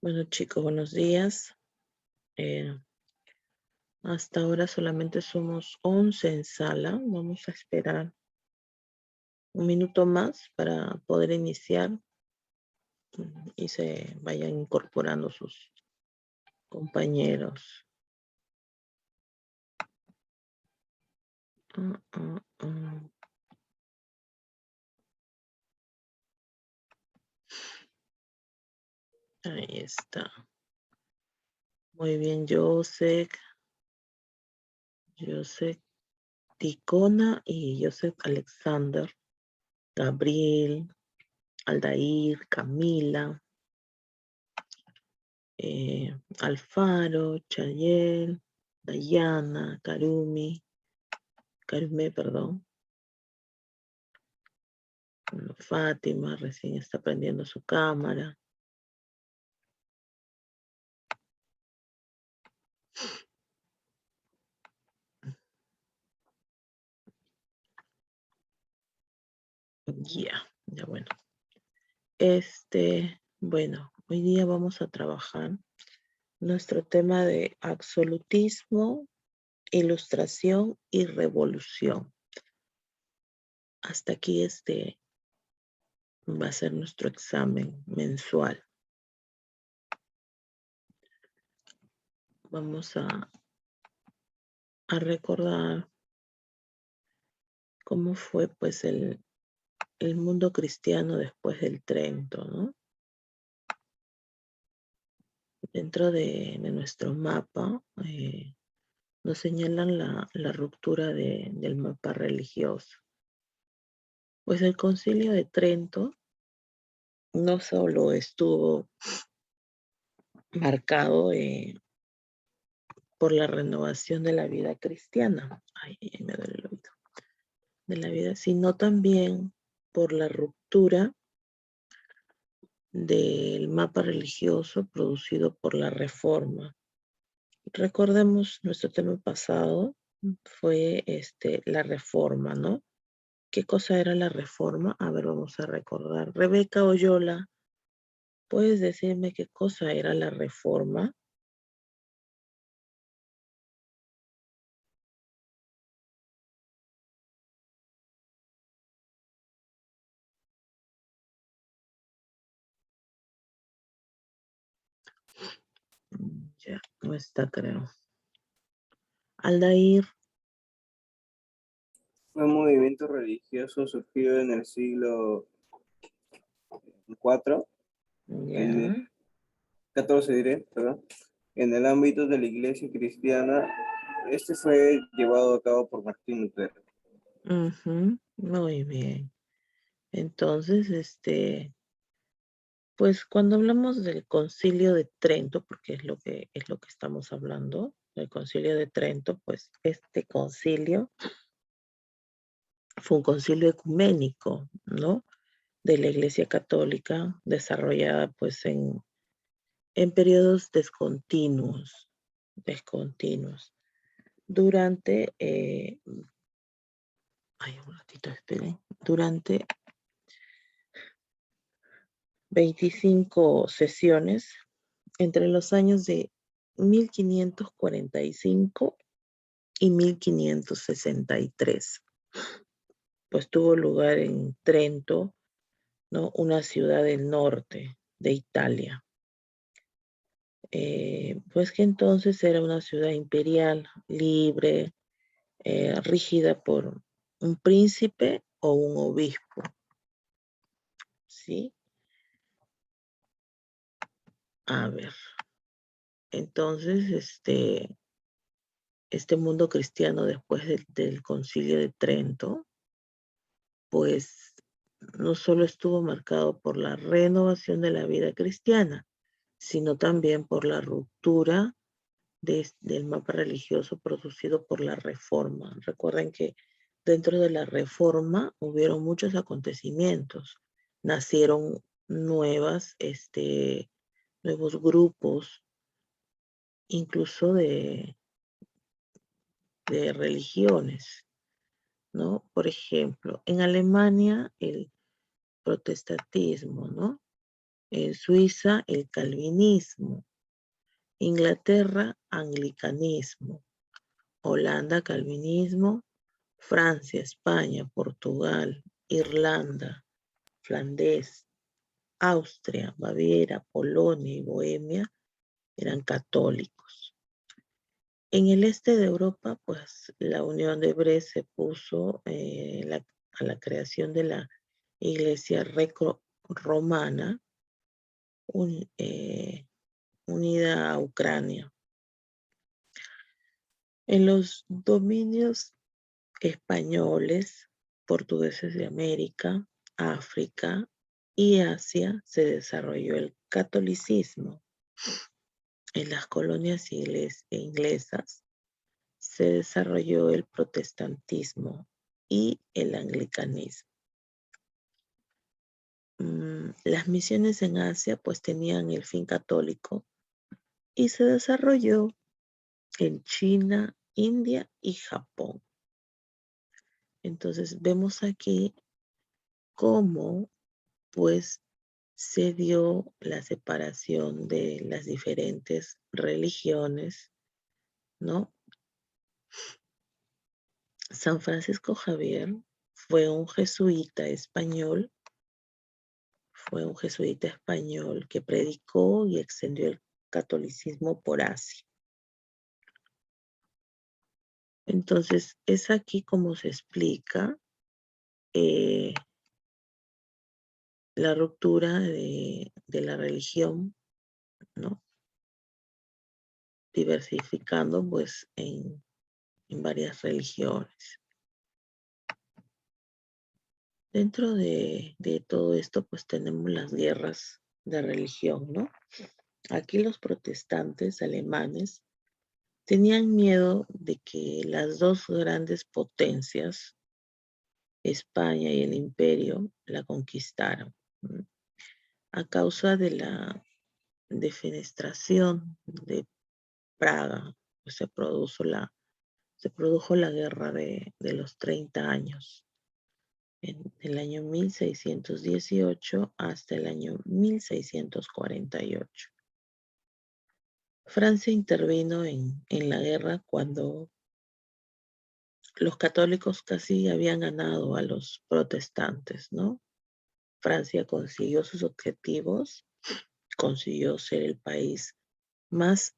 Bueno, chicos, buenos días. Eh, Hasta ahora solamente somos 11 en sala. Vamos a esperar un minuto más para poder iniciar y se vayan incorporando sus compañeros. Ah, ah, ah. Ahí está. Muy bien, Joseph Ticona y Joseph Alexander, Gabriel, Aldair, Camila, Alfaro, Chayel, Dayana, Karume, perdón. Bueno, Fátima recién está prendiendo su cámara. Ya bueno. Bueno, hoy día vamos a trabajar nuestro tema de absolutismo, ilustración y revolución. Hasta aquí va a ser nuestro examen mensual. Vamos a recordar cómo fue pues el mundo cristiano después del Trento, ¿no? Dentro de nuestro mapa nos señalan la ruptura del mapa religioso. Pues el Concilio de Trento no solo estuvo marcado por la renovación de la vida cristiana, ay, me duele el oído, de la vida, sino también por la ruptura del mapa religioso producido por la Reforma. Recordemos nuestro tema pasado fue la Reforma, ¿no? ¿Qué cosa era la Reforma? A ver, vamos a recordar. Rebeca Oyola, ¿puedes decirme qué cosa era la Reforma? Ya, no está, creo. Aldair, Fue un movimiento religioso surgido en el siglo IV, en ya. el 14 diré, perdón, en el ámbito de la iglesia cristiana. Este fue llevado a cabo por Martín Lutero. Ujú, muy bien. Entonces, pues cuando hablamos del Concilio de Trento, porque es lo que estamos hablando, del Concilio de Trento, pues este concilio fue un concilio ecuménico, ¿no? De la Iglesia Católica, desarrollada pues en periodos descontinuos. Durante, un ratito, esperen, durante 25 sesiones entre los años de 1545 y 1563. Pues tuvo lugar en Trento, ¿no? Una ciudad del norte de Italia. Pues que entonces era una ciudad imperial, libre, rígida por un príncipe o un obispo, ¿sí? A ver, entonces, este mundo cristiano después del Concilio de Trento, pues no solo estuvo marcado por la renovación de la vida cristiana, sino también por la ruptura del mapa religioso producido por la Reforma. Recuerden que dentro de la Reforma hubieron muchos acontecimientos. Nacieron nuevos grupos, incluso de religiones, ¿no? Por ejemplo, en Alemania el protestantismo, ¿no? En Suiza, el calvinismo. Inglaterra, anglicanismo. Holanda, calvinismo. Francia, España, Portugal, Irlanda, Flandes, Austria, Baviera, Polonia y Bohemia eran católicos. En el este de Europa, pues la Unión de Brest se puso a la creación de la Iglesia Romana unida a Ucrania. En los dominios españoles, portugueses de América, África y Asia se desarrolló el catolicismo. En las colonias inglesas se desarrolló el protestantismo y el anglicanismo. Las misiones en Asia pues tenían el fin católico y se desarrolló en China, India y Japón. Entonces vemos aquí cómo pues se dio la separación de las diferentes religiones, ¿no? San Francisco Javier fue un jesuita español que predicó y extendió el catolicismo por Asia. Entonces, es aquí como se explica la ruptura de la religión, ¿no? Diversificando pues en varias religiones. Dentro de todo esto pues tenemos las guerras de religión, ¿no? Aquí los protestantes alemanes tenían miedo de que las dos grandes potencias, España y el Imperio, la conquistaran. A causa de la defenestración de Praga, pues se produjo la guerra de los 30 años, en el año 1618 hasta el año 1648. Francia intervino en la guerra cuando los católicos casi habían ganado a los protestantes, ¿no? Francia consiguió sus objetivos, consiguió ser el país más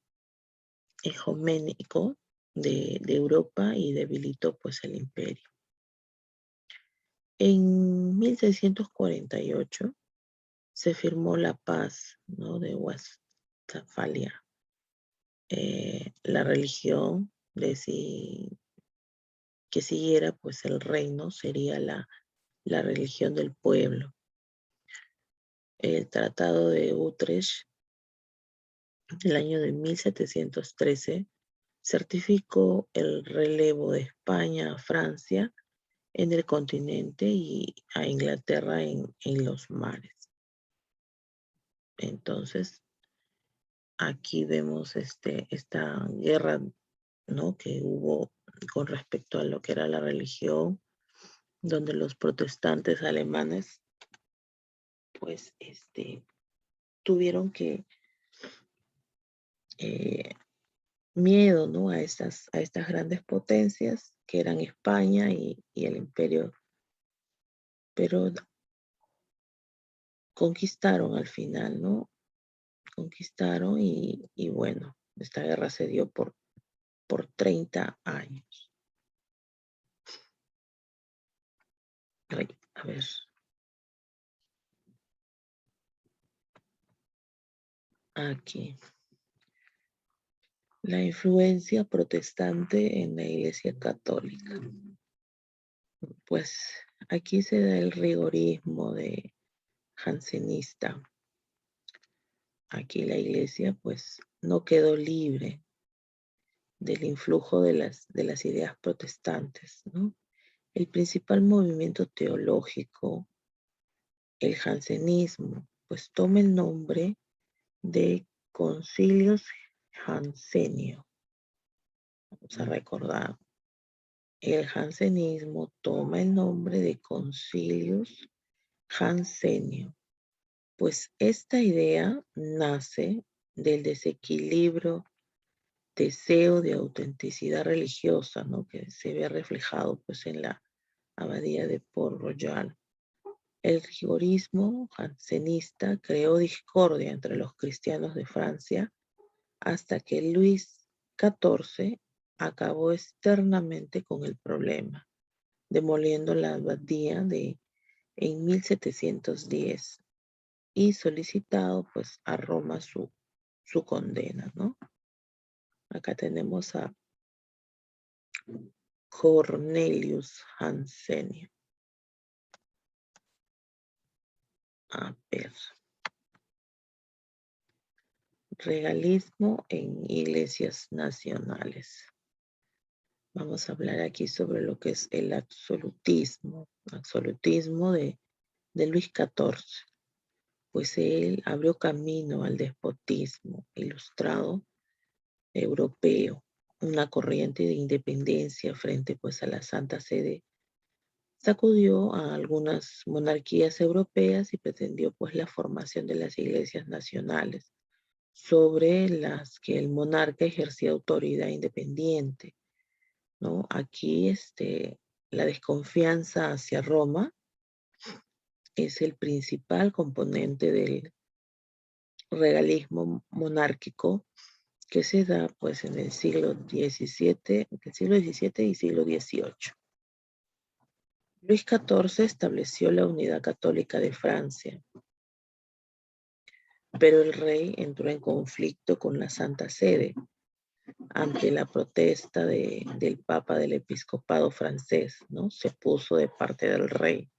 hegeménico de Europa y debilitó pues el imperio. En 1648 se firmó la paz, ¿no? De Westfalia. La religión que siguiera pues el reino sería la religión del pueblo. El Tratado de Utrecht del año de 1713 certificó el relevo de España a Francia en el continente y a Inglaterra en los mares. Entonces, aquí vemos esta guerra, ¿no? Que hubo con respecto a lo que era la religión, donde los protestantes alemanes, pues, tuvieron que miedo, ¿no? A estas grandes potencias que eran España y el Imperio, pero conquistaron al final, ¿no? Conquistaron y bueno, esta guerra se dio por 30 años. Ay, a ver. Aquí. La influencia protestante en la Iglesia Católica. Pues aquí se da el rigorismo de jansenista. Aquí la Iglesia pues no quedó libre del influjo de las ideas protestantes, ¿no? El principal movimiento teológico, el jansenismo, pues toma el nombre de concilios jansenio. Vamos a recordar. El jansenismo toma el nombre de concilios jansenio. Pues esta idea nace del desequilibrio, deseo de autenticidad religiosa, ¿no? Que se ve reflejado pues en la abadía de Port Royal. El rigorismo jansenista creó discordia entre los cristianos de Francia hasta que Luis XIV acabó externamente con el problema, demoliendo la abadía en 1710 y solicitado pues a Roma su condena, ¿no? Acá tenemos a Cornelius Hansen. A ver, regalismo en iglesias nacionales. Vamos a hablar aquí sobre lo que es el absolutismo de Luis XIV, pues él abrió camino al despotismo ilustrado europeo, una corriente de independencia frente pues a la Santa Sede. Sacudió a algunas monarquías europeas y pretendió pues la formación de las iglesias nacionales, sobre las que el monarca ejercía autoridad independiente, ¿no? Aquí la desconfianza hacia Roma es el principal componente del regalismo monárquico que se da pues en el siglo XVII y siglo XVIII. Luis XIV estableció la unidad católica de Francia, pero el rey entró en conflicto con la Santa Sede ante la protesta del Papa del Episcopado francés, ¿no? Se puso de parte del rey.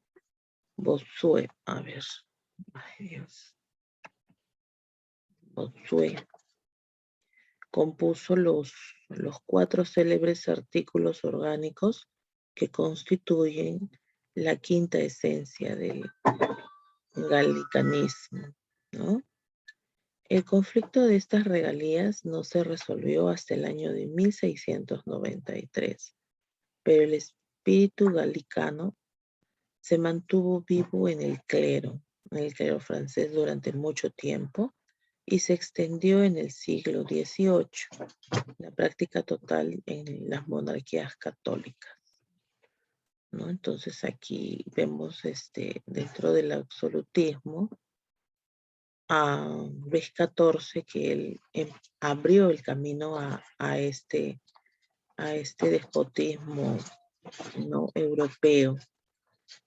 Bossuet, a ver, ay Dios, Bossuet compuso los 4 célebres artículos orgánicos que constituyen la quinta esencia del gallicanismo, ¿no? El conflicto de estas regalías no se resolvió hasta el año de 1693, pero el espíritu galicano se mantuvo vivo en el clero francés durante mucho tiempo y se extendió en el siglo XVIII, la práctica total en las monarquías católicas, ¿no? Entonces aquí vemos dentro del absolutismo a Luis XIV que él abrió el camino a este despotismo, ¿no? Europeo.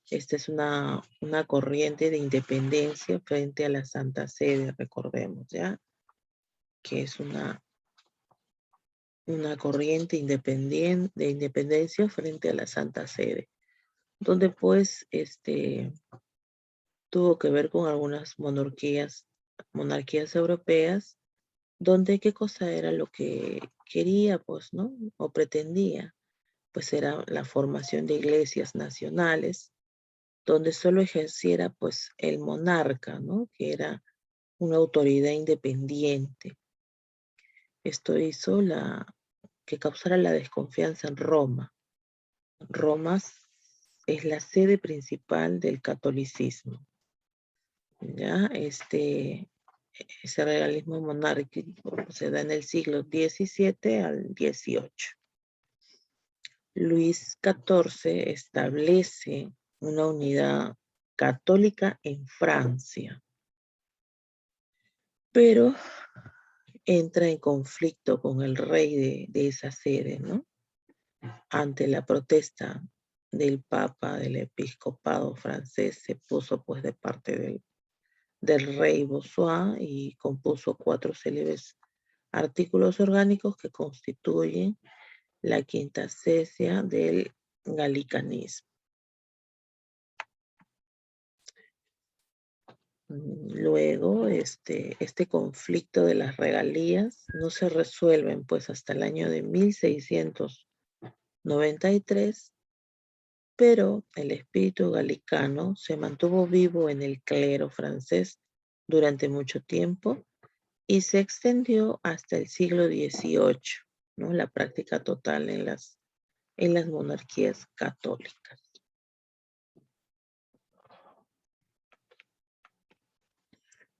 Esta es una corriente de independencia frente a la Santa Sede, recordemos, ¿ya? Que es una corriente de independencia frente a la Santa Sede, donde pues tuvo que ver con algunas monarquías europeas, donde qué cosa era lo que quería, pues, ¿no? O pretendía, pues era la formación de iglesias nacionales, donde solo ejerciera pues el monarca, ¿no? Que era una autoridad independiente. Esto hizo que causara la desconfianza en Roma. Roma es la sede principal del catolicismo. ¿Ya? Ese regalismo monárquico se da en el siglo XVII al XVIII. Luis XIV establece una unidad católica en Francia, pero entra en conflicto con el rey de esa sede, ¿no? Ante la protesta del Papa del Episcopado francés, se puso pues de parte del rey Bossuet y compuso 4 célebres artículos orgánicos que constituyen la quinta esencia del gallicanismo. Luego, este conflicto de las regalías no se resuelven pues hasta el año de 1693, pero el espíritu galicano se mantuvo vivo en el clero francés durante mucho tiempo y se extendió hasta el siglo XVIII, ¿no? La práctica total en las monarquías católicas.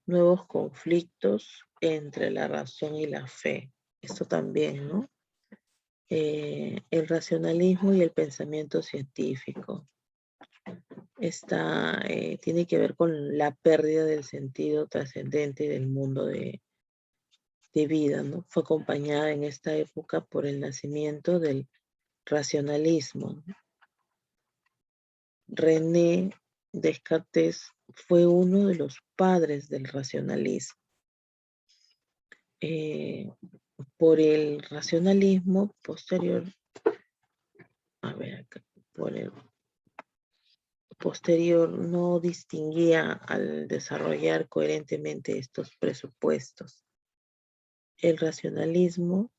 nuevos conflictos entre la razón y la fe. Esto también, ¿no? El racionalismo y el pensamiento científico. Tiene que ver con la pérdida del sentido trascendente del mundo de vida, ¿no? Fue acompañada en esta época por el nacimiento del racionalismo. René Descartes fue uno de los padres del racionalismo. Por el racionalismo posterior, no distinguía al desarrollar coherentemente estos presupuestos. El racionalismo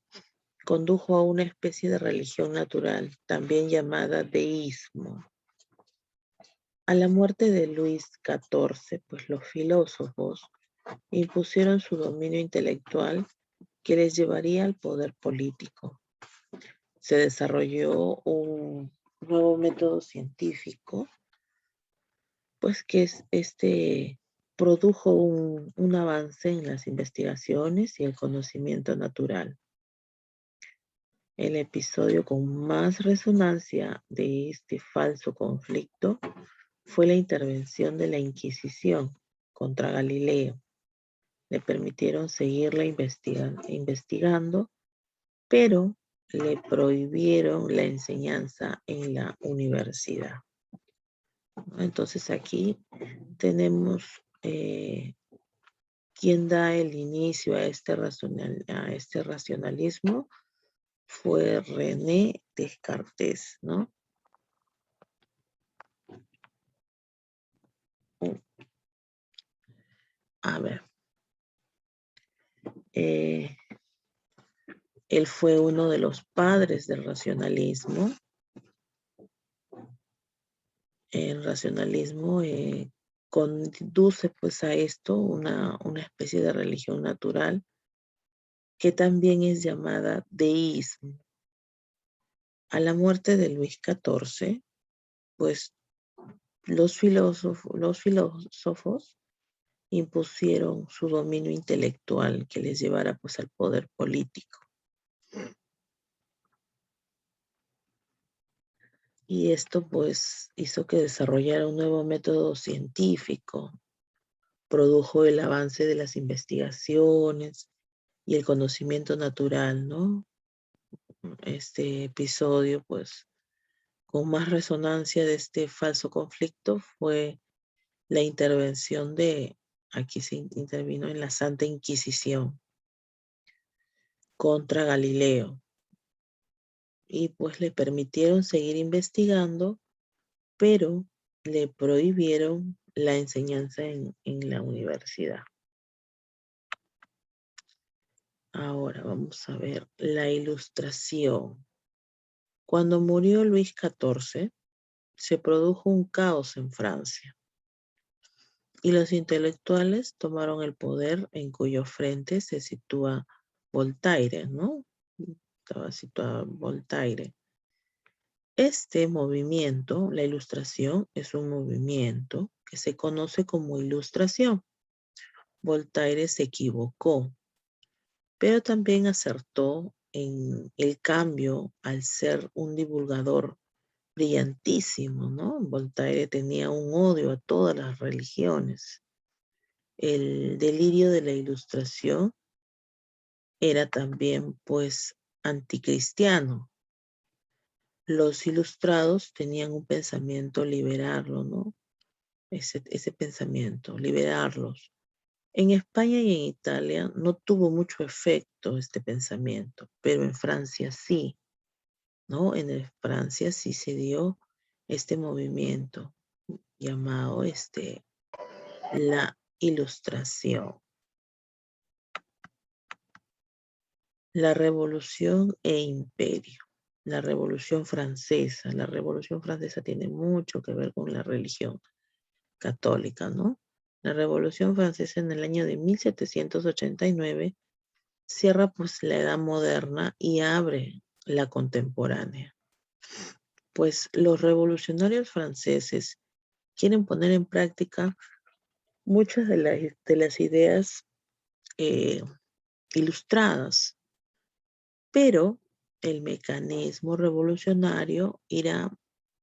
condujo a una especie de religión natural, también llamada deísmo. A la muerte de Luis XIV, pues los filósofos impusieron su dominio intelectual que les llevaría al poder político. Se desarrolló un nuevo método científico, pues que produjo un avance en las investigaciones y el conocimiento natural. El episodio con más resonancia de este falso conflicto fue la intervención de la Inquisición contra Galileo. Le permitieron seguirla investigando, pero le prohibieron la enseñanza en la universidad. Entonces aquí tenemos quien da el inicio a este racionalismo fue René Descartes, ¿no? A ver. Él fue uno de los padres del racionalismo. El racionalismo conduce pues a esto una especie de religión natural que también es llamada deísmo. A la muerte de Luis XIV, pues los filósofos impusieron su dominio intelectual que les llevara pues al poder político. Y esto pues hizo que desarrollara un nuevo método científico, produjo el avance de las investigaciones y el conocimiento natural, ¿no? Este episodio pues con más resonancia de este falso conflicto fue la intervención aquí se intervino en la Santa Inquisición contra Galileo. Y pues le permitieron seguir investigando, pero le prohibieron la enseñanza en la universidad. Ahora vamos a ver la Ilustración. Cuando murió Luis XIV, se produjo un caos en Francia y los intelectuales tomaron el poder en cuyo frente se sitúa Voltaire, ¿no? Estaba situado Voltaire. Este movimiento, la Ilustración, es un movimiento que se conoce como Ilustración. Voltaire se equivocó, pero también acertó en el cambio al ser un divulgador brillantísimo, ¿no? Voltaire tenía un odio a todas las religiones. El delirio de la Ilustración era también, pues, anticristiano. Los ilustrados tenían un pensamiento liberarlo, ¿no? Ese pensamiento, liberarlos. En España y en Italia no tuvo mucho efecto este pensamiento, pero en Francia sí, ¿no? En Francia sí se dio este movimiento llamado la Ilustración. La Revolución e Imperio. La Revolución Francesa. La Revolución Francesa tiene mucho que ver con la religión católica, ¿no? La Revolución Francesa en el año de 1789 cierra pues la Edad Moderna y abre la contemporánea. Pues los revolucionarios franceses quieren poner en práctica muchas de las ideas eh, ilustradas, pero el mecanismo revolucionario irá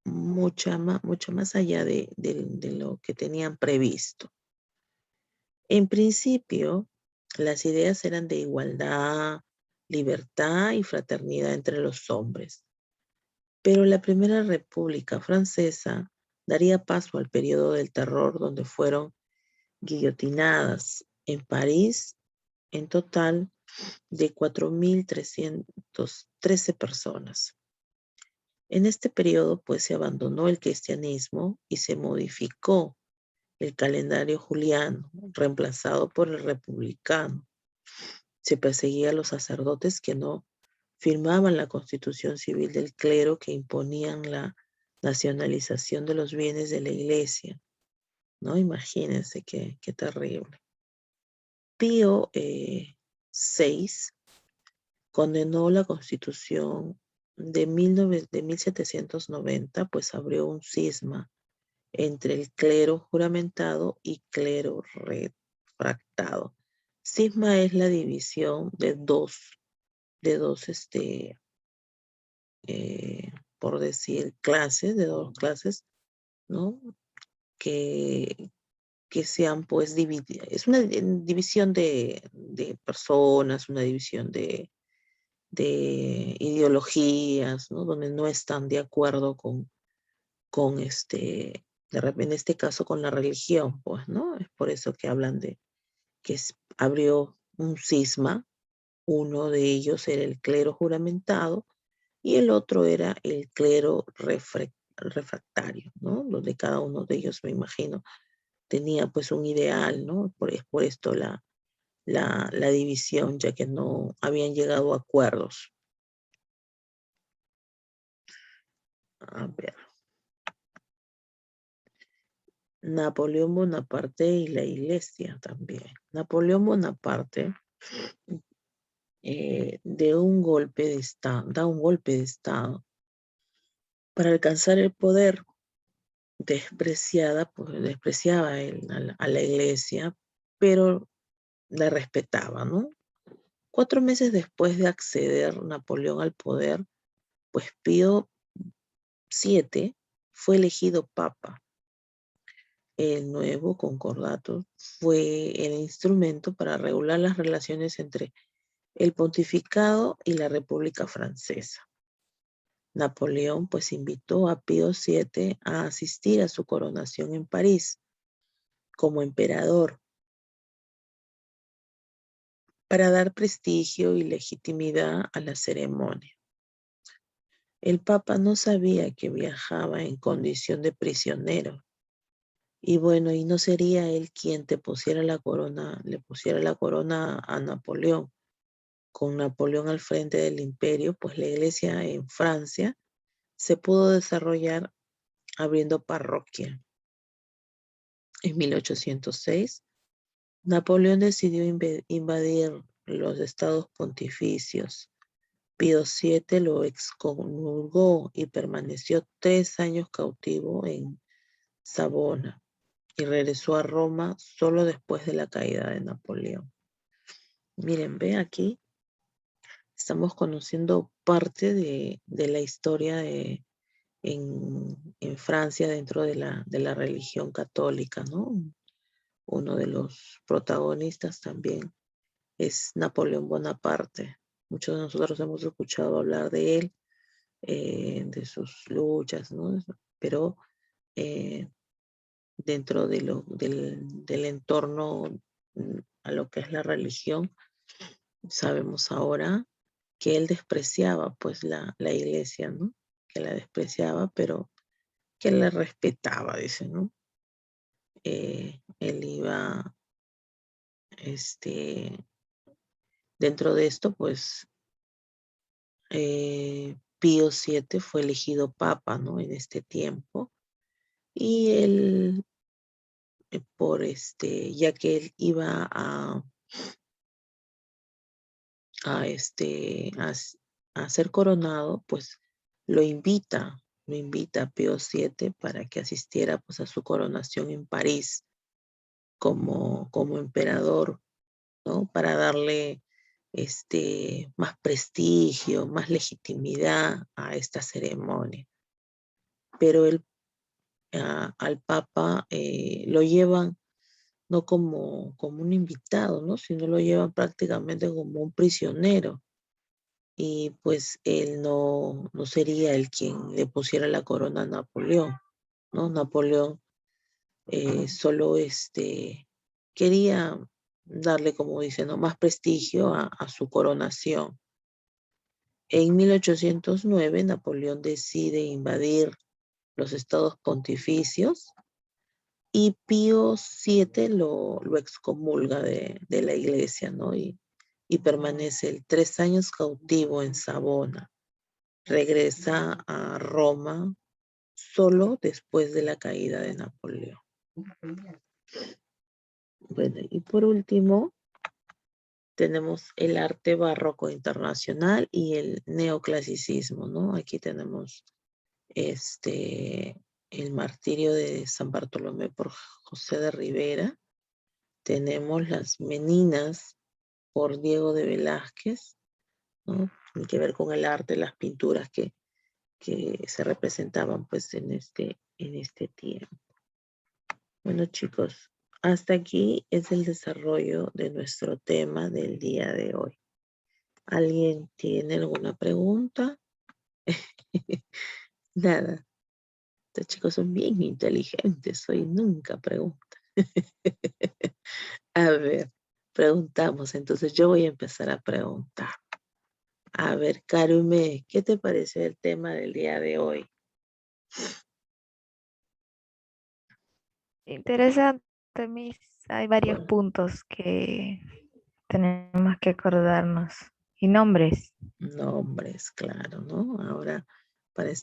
mucho más allá de lo que tenían previsto. En principio, las ideas eran de igualdad, libertad y fraternidad entre los hombres, pero la Primera República Francesa daría paso al periodo del terror donde fueron guillotinadas en París en total de 4.313 personas. En este periodo, pues, se abandonó el cristianismo y se modificó el calendario juliano, reemplazado por el republicano. Se perseguía a los sacerdotes que no firmaban la constitución civil del clero que imponían la nacionalización de los bienes de la iglesia, ¿no? Imagínense qué terrible. Pío VI condenó la constitución de 1790, pues abrió un cisma entre el clero juramentado y clero refractado. Cisma es la división de dos por decir, clases, de dos clases, ¿no? Que, que sean pues divididas. Es una división de personas, una división de ideologías, ¿no? Donde no están de acuerdo con en este caso con la religión, pues, ¿no? Es por eso que hablan de que abrió un cisma. Uno de ellos era el clero juramentado y el otro era el clero refractario, ¿no? Donde cada uno de ellos, me imagino, tenía pues un ideal, ¿no? Es por esto la división, ya que no habían llegado a acuerdos. A ver. Napoleón Bonaparte y la Iglesia también. Napoleón Bonaparte da un golpe de Estado para alcanzar el poder. Despreciaba él a la Iglesia, pero la respetaba, ¿no? 4 meses después de acceder Napoleón al poder, pues Pío VII fue elegido papa. El nuevo concordato fue el instrumento para regular las relaciones entre el pontificado y la República Francesa. Napoleón pues invitó a Pío VII a asistir a su coronación en París como emperador para dar prestigio y legitimidad a la ceremonia. El Papa no sabía que viajaba en condición de prisionero. Y bueno, y no sería él quien le pusiera la corona a Napoleón. Con Napoleón al frente del imperio, pues la iglesia en Francia se pudo desarrollar abriendo parroquia. En 1806, Napoleón decidió invadir los estados pontificios. Pío VII lo excomulgó y permaneció 3 años cautivo en Savona y regresó a Roma solo después de la caída de Napoleón. Miren, ve aquí, estamos conociendo parte de la historia en Francia dentro de la religión católica, ¿no? Uno de los protagonistas también es Napoleón Bonaparte. Muchos de nosotros hemos escuchado hablar de él, de sus luchas, ¿no? Pero eh, dentro del entorno a lo que es la religión, sabemos ahora que él despreciaba pues la iglesia, ¿no? Que la despreciaba, pero que la respetaba, dice, ¿no? Él iba, dentro de esto, pues, Pío VII fue elegido papa, ¿no? En este tiempo. Y él, ya que él iba a, este, a, s- a ser coronado, pues lo invita a Pío VII para que asistiera pues a su coronación en París como emperador, ¿no? Para darle más prestigio, más legitimidad a esta ceremonia. Pero al Papa lo llevan no como un invitado, ¿no? Sino lo llevan prácticamente como un prisionero. Y pues él no sería el quien le pusiera la corona a Napoleón, ¿no? Napoleón solo quería darle, como dicen, ¿no? Más prestigio a su coronación. En 1809 Napoleón decide invadir los estados pontificios y Pío VII lo excomulga de la iglesia, ¿no? Y permanece 3 años cautivo en Savona. Regresa a Roma solo después de la caída de Napoleón. Bueno, y por último, tenemos el arte barroco internacional y el neoclasicismo, ¿no? Aquí tenemos el martirio de San Bartolomé por José de Rivera. Tenemos las Meninas por Diego de Velázquez, ¿no? Tiene que ver con el arte, las pinturas que se representaban pues en este tiempo. Bueno, chicos, hasta aquí es el desarrollo de nuestro tema del día de hoy. ¿Alguien tiene alguna pregunta? Nada. Estos chicos son bien inteligentes, hoy nunca preguntan. A ver, preguntamos. Entonces yo voy a empezar a preguntar. A ver, Karume, ¿qué te parece el tema del día de hoy? Interesante, Miss. Hay varios Bueno, puntos que tenemos que acordarnos. Y nombres. nombres, claro, ¿no? Ahora, para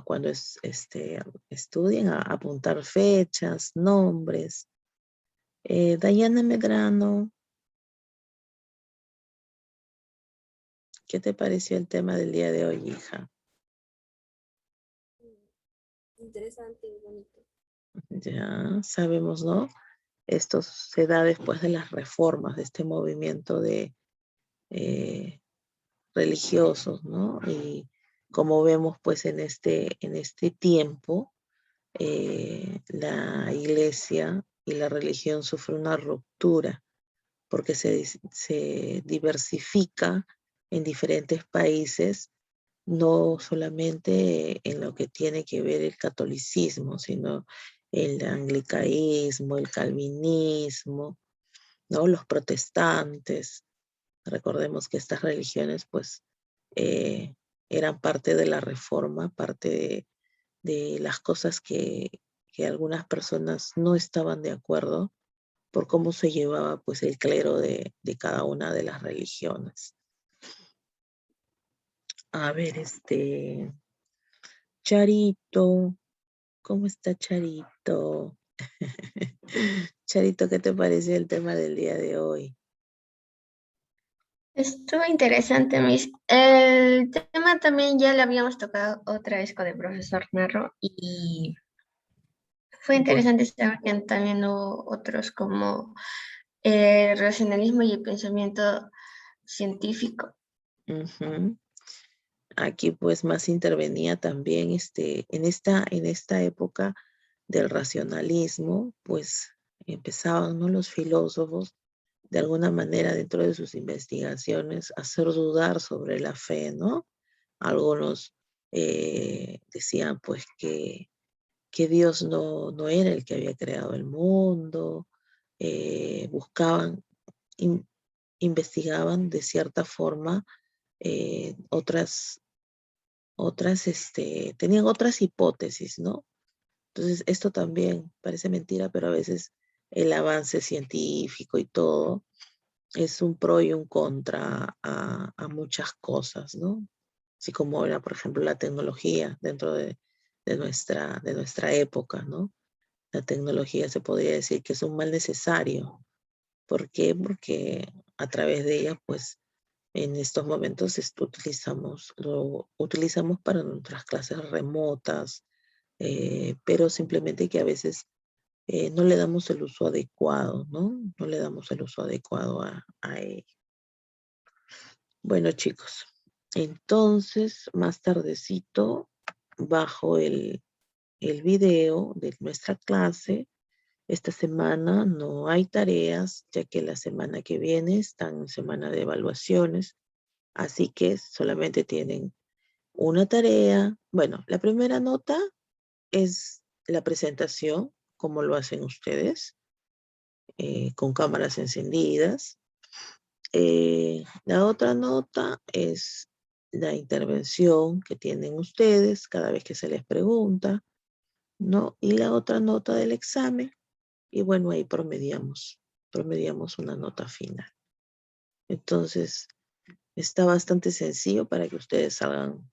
cuando estudien, a apuntar fechas, nombres. Dayana Medrano, ¿qué te pareció el tema del día de hoy, hija? Interesante y bonito. Ya sabemos, ¿no? Esto se da después de las reformas de este movimiento de religiosos, ¿no? Y como vemos, pues en este tiempo, la iglesia y la religión sufren una ruptura porque se diversifica en diferentes países, no solamente en lo que tiene que ver el catolicismo, sino el anglicaísmo, el calvinismo, ¿no? Los protestantes. Recordemos que estas religiones, pues, eran parte de la reforma, parte de las cosas que algunas personas no estaban de acuerdo por cómo se llevaba, pues, el clero de cada una de las religiones. A ver, Charito, ¿cómo está Charito? Charito, ¿qué te pareció el tema del día de hoy? Estuvo interesante, Miss. El tema también ya lo habíamos tocado otra vez con el profesor Narro y fue Bueno, interesante saber que también hubo otros como el racionalismo y el pensamiento científico. ujú. Aquí pues más intervenía también en esta época del racionalismo, pues empezaban, ¿no? Los filósofos de alguna manera dentro de sus investigaciones a hacer dudar sobre la fe, ¿no? Algunos decían pues que Dios no era el que había creado el mundo, buscaban, in- investigaban de cierta forma tenían otras hipótesis, ¿no? Entonces, esto también parece mentira, pero a veces el avance científico y todo es un pro y un contra a muchas cosas, ¿no? Así como era, por ejemplo, la tecnología dentro de nuestra época, ¿no? La tecnología se podría decir que es un mal necesario. ¿Por qué? Porque a través de ella, pues, en estos momentos lo utilizamos para nuestras clases remotas, pero simplemente que a veces no le damos el uso adecuado, ¿no? No le damos el uso adecuado a ello. Bueno, chicos, entonces más tardecito bajo el video de nuestra clase. Esta semana no hay tareas, ya que la semana que viene están en semana de evaluaciones, así que solamente tienen una tarea. Bueno, la primera nota es la presentación, como lo hacen ustedes, con cámaras encendidas. La otra nota es la intervención que tienen ustedes cada vez que se les pregunta, ¿no? Y la otra nota del examen, y bueno, ahí promediamos una nota final. Entonces, está bastante sencillo para que ustedes salgan,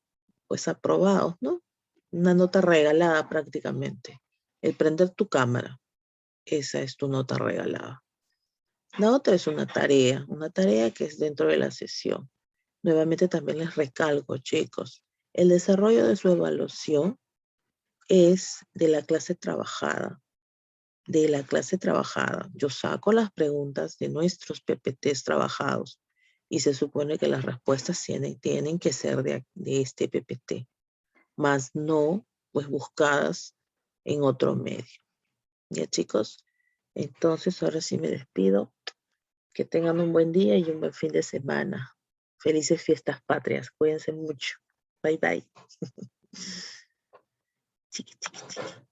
pues, aprobados, ¿no? Una nota regalada prácticamente. El prender tu cámara, esa es tu nota regalada. La otra es una tarea que es dentro de la sesión. Nuevamente también les recalco, chicos, el desarrollo de su evaluación es de la clase trabajada. Yo saco las preguntas de nuestros PPTs trabajados y se supone que las respuestas tienen que ser de este PPT, más no, pues, buscadas en otro medio. ¿Ya, chicos? Entonces, ahora sí me despido. Que tengan un buen día y un buen fin de semana. Felices fiestas patrias. Cuídense mucho. Bye, bye. Chiqui, chiqui, chiqui.